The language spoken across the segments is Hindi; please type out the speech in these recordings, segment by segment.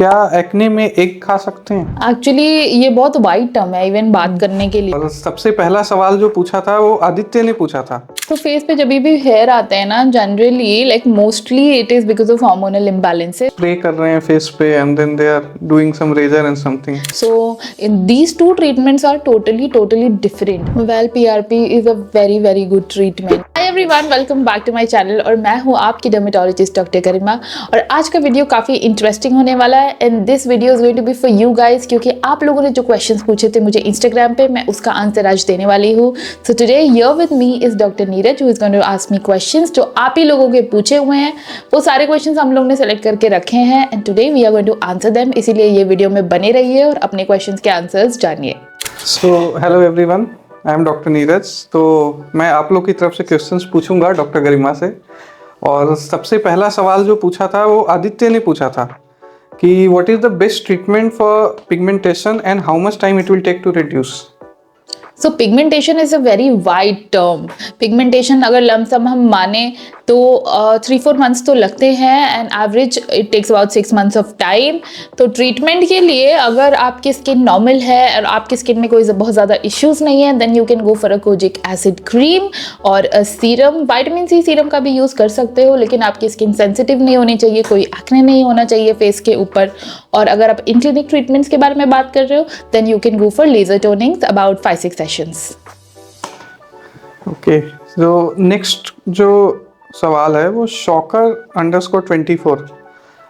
क्या एक्ने में एग खा सकते हैं? एक्चुअली ये बहुत वाइड टर्म है इवन बात करने के लिए। और सबसे पहला सवाल जो पूछा था वो आदित्य ने पूछा था। तो फेस पे जब भी हेयर आते हैं ना, generally like mostly it is because of hormonal imbalances. Spray कर रहे हैं फेस पे and then they are doing some razor and something. So in these two treatments are totally different. Well, PRP is a very good treatment. Hi everyone, welcome back to my channel और मैं हूँ आपकी डर्मेटोलॉजिस्ट डॉक्टर गरिमा। और आज का वीडियो काफ़ी इंटरेस्टिंग होने वाला है and this video is going to be for you guys, क्योंकि आप लोगों ने जो क्वेश्चंस पूछे थे मुझे इंस्टाग्राम पे, मैं उसका आंसर आज देने वाली हूँ। So today here with me is doctor Neeraj who is going to ask me questions जो आप ही लोगों के पूछे हुए हैं। वो सारे क्वेश्चंस हम लोग ने सेलेक्ट करके रखे हैं and today we are going to answer them, इसीलिए ये वीडियो में बने रहिए और अपने क्वेश्चंस के आंसर्स जानिए। So hello everyone, I am doctor Neeraj. तो मैं आप लोग की तरफ से क्वेश्चंस पूछूंगा डॉक्टर गरिमा से। और सबसे पहला सवाल जो पूछा था वो आदित्य ने पूछा था कि what is the best treatment for pigmentation and how much time it will take to reduce. So pigmentation is a very wide term. Pigmentation अगर लमसम हम माने तो 3-4 मंथ्स तो लगते हैं and average it takes about 6 months of time. तो ट्रीटमेंट के लिए अगर आपकी स्किन नॉर्मल है और आपकी स्किन में कोई बहुत ज़्यादा इश्यूज नहीं है then you can go for a kojic acid cream और सीरम। विटामिन सी सीरम का भी यूज़ कर सकते हो, लेकिन आपकी स्किन सेंसिटिव नहीं होनी चाहिए, कोई एक्ने नहीं होना चाहिए फेस के ऊपर। और अगर आप इन क्लिनिक ट्रीटमेंट्स के बारे में बात कर रहे हो then you can go for laser tonings about 5-6 sessions. Okay, तो नेक्स्ट जो सवाल है वो shocker_24।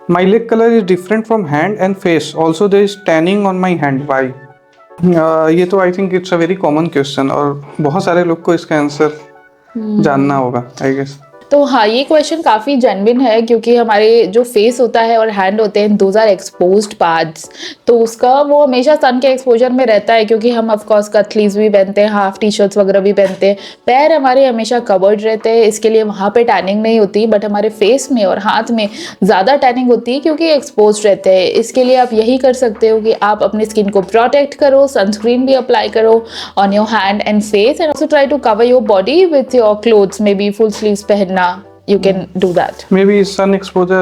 My lip color is different from hand and face. Also there is tanning on my hand. Why? ये तो I think it's a very common question और बहुत सारे लोग को इसका आंसर जानना होगा आई गेस। तो हाँ, ये क्वेश्चन काफ़ी जेन्युइन है क्योंकि हमारे जो फेस होता है और हैंड होते हैं दोज आर एक्सपोज्ड पार्ट्स। तो उसका वो हमेशा सन के एक्सपोजर में रहता है क्योंकि हम ऑफ कोर्स कट स्लीव्स भी पहनते हैं, हाफ टी शर्ट्स वगैरह भी पहनते हैं। पैर हमारे हमेशा कवर्ड रहते हैं, इसके लिए वहाँ पे टैनिंग नहीं होती, बट हमारे फेस में और हाथ में ज़्यादा टैनिंग होती है क्योंकि एक्सपोज रहते हैं। इसके लिए आप यही कर सकते हो कि आप अपनी स्किन को प्रोटेक्ट करो, सनस्क्रीन भी अप्लाई करो on your hand and face and also try to cover your body with your clothes, maybe full sleeves पहनना। You can do that. Maybe sun exposure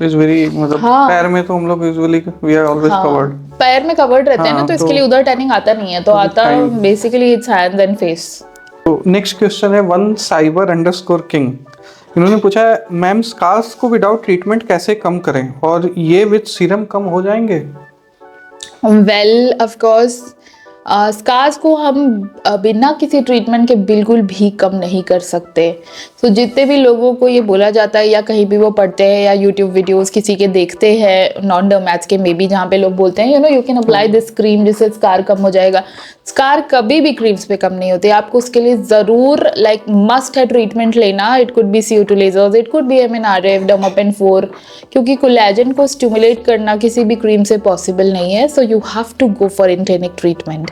is very मतलब हाँ, पैर में तो हम लोग usually we are always covered। पैर में कवर्ड रहते हैं ना, हाँ, तो इसके लिए उधर टैनिंग आता नहीं है, तो आता basically it's hands and face. तो नेक्स्ट क्वेश्चन है @cyber_king। इन्होंने पूछा है मैम स्कार्स को विदाउट ट्रीटमेंट कैसे कम करें और ये विद सीरम कम हो जाएंगे? वेल ऑफ कोर्स स्कार्स को हम बिना किसी ट्रीटमेंट के बिल्कुल भी कम नहीं कर सकते। तो जितने भी लोगों को ये बोला जाता है या कहीं भी वो पढ़ते हैं या यूट्यूब वीडियोस किसी के देखते हैं नॉन डर्मैट्स के, मे बी जहाँ पे लोग बोलते हैं you can apply this cream जिससे स्कार कम हो जाएगा। स्कार कभी भी क्रीम्स पे कम नहीं होते, आपको उसके लिए ज़रूर मस्ट है ट्रीटमेंट लेना। It could be CO2 lasers, it could be MNRF, Dermapen 4, क्योंकि कोलेजन को स्टिमुलेट करना किसी भी क्रीम से पॉसिबल नहीं है। So you have to go for in clinic treatment.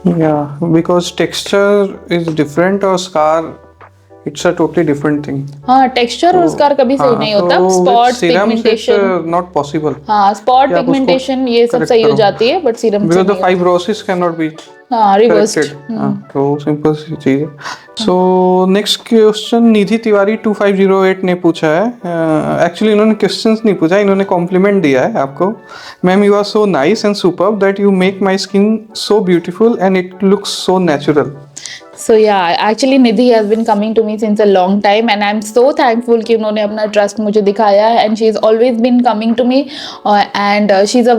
Yeah, because texture is different और scar it's a totally different thing। हाँ, टेक्सचर और स्कार कभी सही नहीं होता। Spot pigmentation not possible। हाँ, स्पॉट पिगमेंटेशन ये सब सही हो जाती है बट सीरम से because the fibrosis cannot be हाँ रिवर्स्ड। तो सिंपल सी चीज है। सो नेक्स्ट क्वेश्चन निधि तिवारी 2508 ने पूछा है। एक्चुअली इन्होंने क्वेश्चंस नहीं पूछा, इन्होंने कॉम्प्लीमेंट दिया है आपको। Ma'am you are so nice and superb that you make my skin so beautiful and it looks so natural. So yeah, actually Nidhi has been coming to me since a long time and I'm so thankful कि उन्होंने अपना ट्रस्ट मुझे दिखाया है and she has always been coming to me and she's a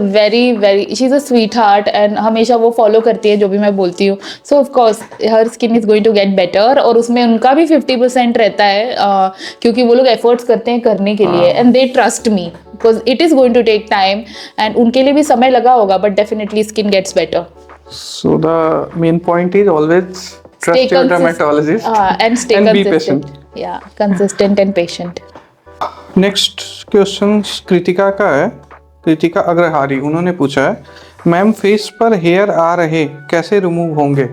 she's a sweetheart and हमेशा वो follow करती है जो भी मैं बोलती हूँ। So of course her skin is going to get better और उसमें उनका भी 50% रहता है क्योंकि वो लोग efforts करते हैं करने के लिए and they trust me because it is going to take time and उनके लिए भी समय लगा होगा but definitely skin gets better. So the main point is always trust your dermatologist and stay and consistent. be patient. Yeah, consistent and patient. Next question Kritika का है, कृतिका अग्रहारी। उन्होंने पूछा है मैम फेस पर हेयर आ रहे कैसे रिमूव होंगे?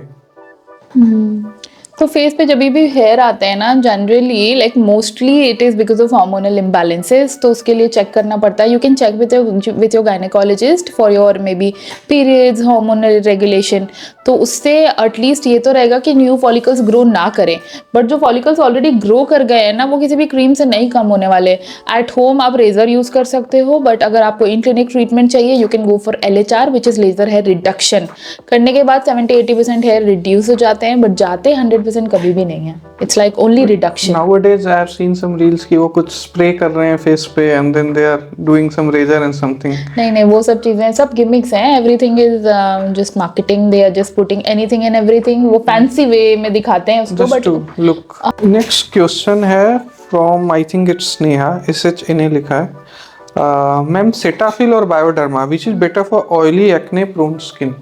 तो फेस पे जब भी हेयर आते हैं ना, generally like mostly it is because of hormonal imbalances, तो उसके लिए चेक करना पड़ता है. You can check with your gynaecologist for your maybe periods, hormonal regulation. तो उससे एटलीस्ट ये तो रहेगा कि न्यू फॉलिकल्स ग्रो ना करें. बट जो फॉलिकल्स ऑलरेडी ग्रो कर गए हैं ना, वो किसी भी क्रीम से नहीं कम होने वाले. एट होम आप रेजर यूज कर सकते हो, बट अगर आपको इन क्लिनिक ट्रीटमेंट चाहिए you can go for LHR which is laser hair reduction. करने के बाद 70-80% हेयर रिड्यूस हो जाते हैं, बट जाते 100% कभी भी नहीं है. It's like only reduction. Nowadays I have seen some reels कि वो कुछ स्प्रे कर रहे हैं फेस पे and then they are doing some razor and something. नहीं नहीं, वो सब चीजें सब गिमिक्स हैं. Everything is just marketing. They are just putting anything and everything. वो फैंसी वे में दिखाते हैं उसको. Just but to look. Next question है from I think it's Sneha. SH ने लिखा है मैम सेटाफिल और Bioderma which is better for oily acne prone skin?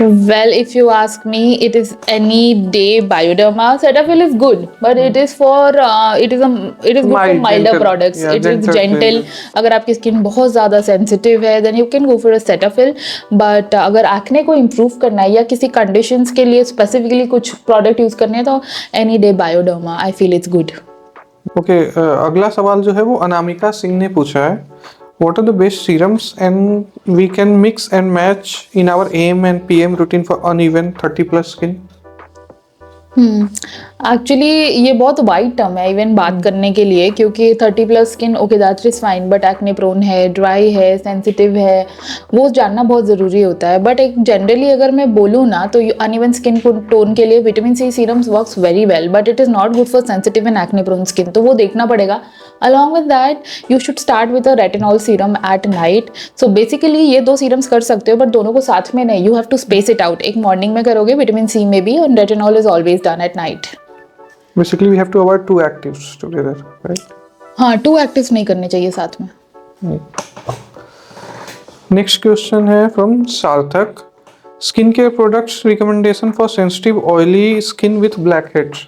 well, if you ask me, it is any day Bioderma. Cetaphil is good, but it is for it is good for Mild, milder gentle. products. Yeah, It is gentle, gentle. अगर आपकी स्किन बहुत ज़्यादा सेंसिटिव है then you can go for a Cetaphil. but अगर एक्ने को इम्प्रूव करना है या किसी कंडीशंस के लिए स्पेसिफिकली कुछ प्रोडक्ट यूज़ करने हैं तो any day Bioderma. I feel it's good. Okay अगला सवाल जो है वो अनामिका सिंह ने पूछा है what are the best serums and we can mix and match in our AM and PM routine for uneven 30+ skin. Actually ये बहुत वाइड टर्म है इवन बात करने के लिए, क्योंकि 30+ skin okay that is fine, but acne prone है, ड्राई है, सेंसिटिव है, वो जानना बहुत ज़रूरी होता है. बट एक जनरली अगर मैं बोलूँ ना तो अनइवन स्किन टोन के लिए vitamin C serums works very well, but it is not good for sensitive and acne prone skin. तो वो देखना पड़ेगा. Along with that you should start with a retinol serum at night. So basically ये 2 सीरम्स कर सकते हो, बट दोनों को साथ में नहीं. You have to space it out. एक मॉर्निंग में करोगे विटामिन C में भी, और retinol is always done at night. Basically we have to avoid 2 actives together, right? हाँ, 2 एक्टिव्स नहीं करने चाहिए साथ में. नेक्स्ट क्वेश्चन है from Sarthak. Skin care products recommendation for sensitive oily skin with blackheads.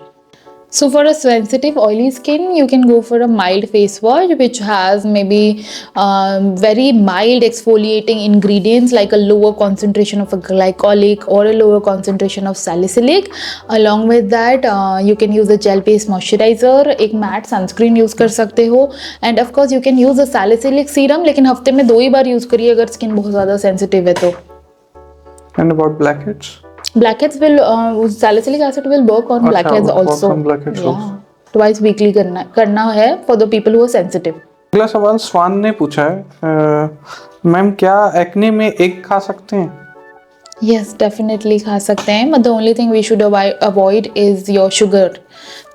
So for a sensitive oily skin, you can go for a mild face wash which has maybe very mild exfoliating ingredients like a lower concentration of a glycolic or a lower concentration of salicylic. Along with that, you can use a gel based moisturizer, एक matte sunscreen use कर सकते हो, and of course you can use a salicylic serum, लेकिन हफ्ते में 2 ही बार use करिए अगर skin बहुत ज़्यादा sensitive है तो. And about blackheads? Blackheads will salicylic acid will work on blackheads also. On blackheads also. Twice weekly करना है for the people who are sensitive. अगला सवाल स्वान ने पूछा है मैम क्या एक्ने में एग खा सकते हैं? Yes, definitely खा सकते हैं, but the only thing we should avoid is your sugar.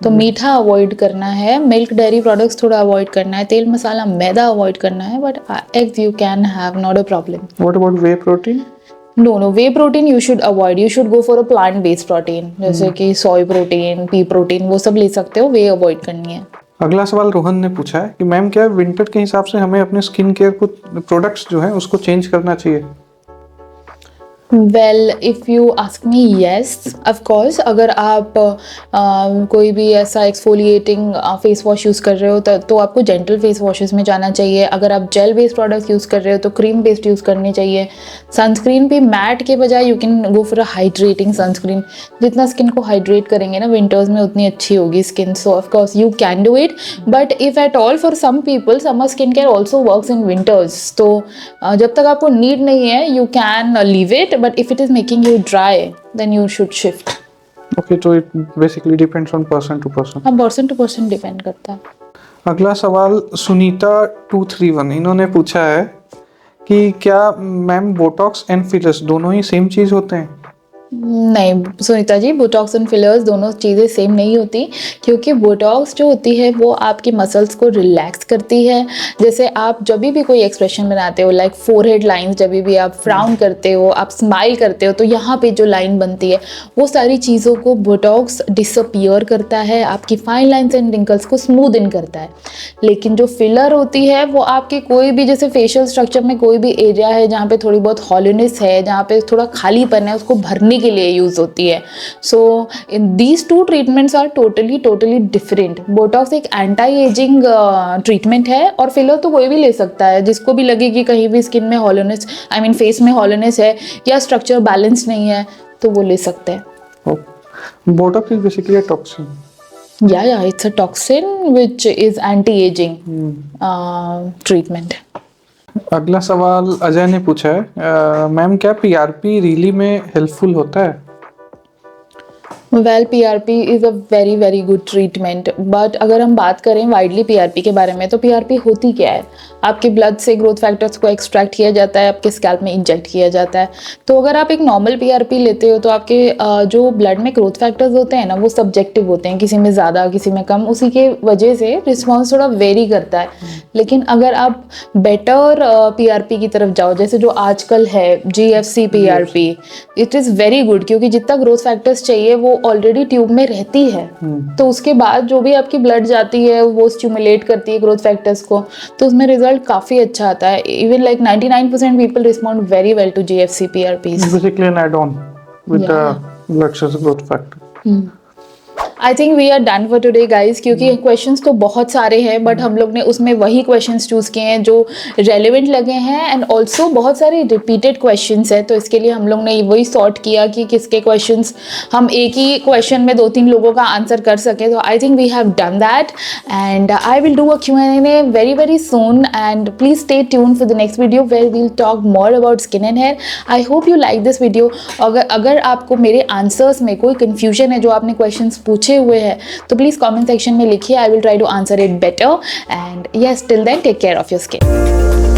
तो मीठा अवॉइड करना है, मिल्क डेयरी प्रोडक्ट्स थोड़ा अवॉइड करना है, तेल मसाला मैदा अवॉइड करना है, but eggs you can have not a problem. What about whey protein? No, whey protein you should avoid. You should go for a plant based protein, जैसे कि soy protein, pea protein, वो सब ले सकते हो. whey अवॉइड करनी है. अगला सवाल रोहन ने पूछा है कि मैम क्या विंटर के हिसाब से हमें अपने स्किन केयर को प्रोडक्ट्स जो हैं उसको चेंज करना चाहिए? Well if you ask me, yes of course. अगर आप कोई भी ऐसा एक्सफोलिएटिंग फेस वॉश यूज़ कर रहे हो तो आपको जेंटल फेस वॉशेस में जाना चाहिए. अगर आप जेल बेस्ड प्रोडक्ट्स यूज़ कर रहे हो तो क्रीम बेस्ड यूज़ करनी चाहिए. सनस्क्रीन भी मैट के बजाय you can go for a hydrating sunscreen. जितना स्किन को हाइड्रेट करेंगे ना विंटर्स में उतनी अच्छी होगी skin. So of course you can do it, but if at all for some people summer skin care also works in winters. तो जब तक आपको नीड नहीं है you can leave it, but if it is making you dry then you should shift. Okay, so it basically depends on person to person. हाँ, person to person depend करता है. अगला सवाल सुनीता 231 इन्होंने पूछा है कि क्या मैम बोटॉक्स एंड फिलर्स दोनों ही सेम चीज़ होते हैं? नहीं Sunita ji, Botox and fillers दोनों चीज़ें सेम नहीं होती, क्योंकि बोटॉक्स जो होती है वो आपकी मसल्स को रिलैक्स करती है. जैसे आप जब भी कोई एक्सप्रेशन बनाते हो, लाइक फोरहेड लाइंस, जब भी आप फ्राउन करते हो, आप स्माइल करते हो, तो यहाँ पे जो लाइन बनती है वो सारी चीज़ों को बोटॉक्स डिसअपियर करता है, आपकी फाइन लाइन्स एंड रिंकल्स को स्मूद इन करता है. लेकिन जो फिलर होती है वो आपके कोई भी, जैसे फेशियल स्ट्रक्चर में कोई भी एरिया है जहाँ पे थोड़ी बहुत हॉलोनेस है, जहाँ पे थोड़ा खालीपन है, उसको भरने के लिए यूज होती है. So these 2 treatments are totally different. Botox एक एंटी एजिंग ट्रीटमेंट है, और फिलर तो कोई भी ले सकता है जिसको भी लगे कि कहीं भी स्किन में हॉलोनेस, आई मीन फेस में हॉलोनेस है या स्ट्रक्चर बैलेंस नहीं है, तो वो ले सकते हैं. Botox is basically a toxin. Yeah, it's a toxin which is anti-aging treatment. अगला सवाल अजय ने पूछा है, मैम क्या पीआरपी रियली में हेल्पफुल होता है? Well PRP is a very very good treatment, but अगर हम बात करें वाइडली PRP के बारे में, तो PRP होती क्या है? आपके ब्लड से ग्रोथ फैक्टर्स को एक्सट्रैक्ट किया जाता है, आपके स्कैल्प में इंजेक्ट किया जाता है। तो अगर आप एक नॉर्मल PRP लेते हो तो आपके जो ब्लड में ग्रोथ फैक्टर्स होते हैं ना, वो सब्जेक्टिव होते हैं, किसी में ज़्यादा किसी में कम, उसी के वजह से रिस्पॉन्स थोड़ा वेरी करता है। लेकिन अगर आप बेटर PRP की तरफ जाओ, जैसे जो आजकल है GFC PRP, it is very good, क्योंकि जितना ग्रोथ फैक्टर्स चाहिए वो ऑलरेडी ट्यूब में रहती है। तो उसके बाद जो भी आपकी ब्लड जाती है वो स्टिमुलेट करती है ग्रोथ फैक्टर्स को, तो उसमें रिजल्ट काफ़ी अच्छा आता है। Even like 99% people respond very well to GFC PRPs. Basically an add-on with the blood cells growth factor. I think we are done for today guys, क्योंकि क्वेश्चंस तो बहुत सारे हैं, बट हम लोग ने उसमें वही क्वेश्चंस चूज़ किए हैं जो रेलिवेंट लगे हैं, एंड ऑल्सो बहुत सारे रिपीटेड क्वेश्चंस हैं। तो इसके लिए हम लोग ने वही सॉर्ट किया कि किसके क्वेश्चंस हम एक ही क्वेश्चन में 2-3 लोगों का आंसर कर सकें। तो I think we have done that, and I will do a Q&A very very soon, and please stay tune for the next video where we'll talk more about skin and hair. I hope you like this video. अगर आपको मेरे आंसर्स में कोई कन्फ्यूजन है, जो आपने क्वेश्चंस पूछे हुए हैं, तो प्लीज कमेंट सेक्शन में लिखिए। I will try to answer it better, and yes, till then take care of your skin.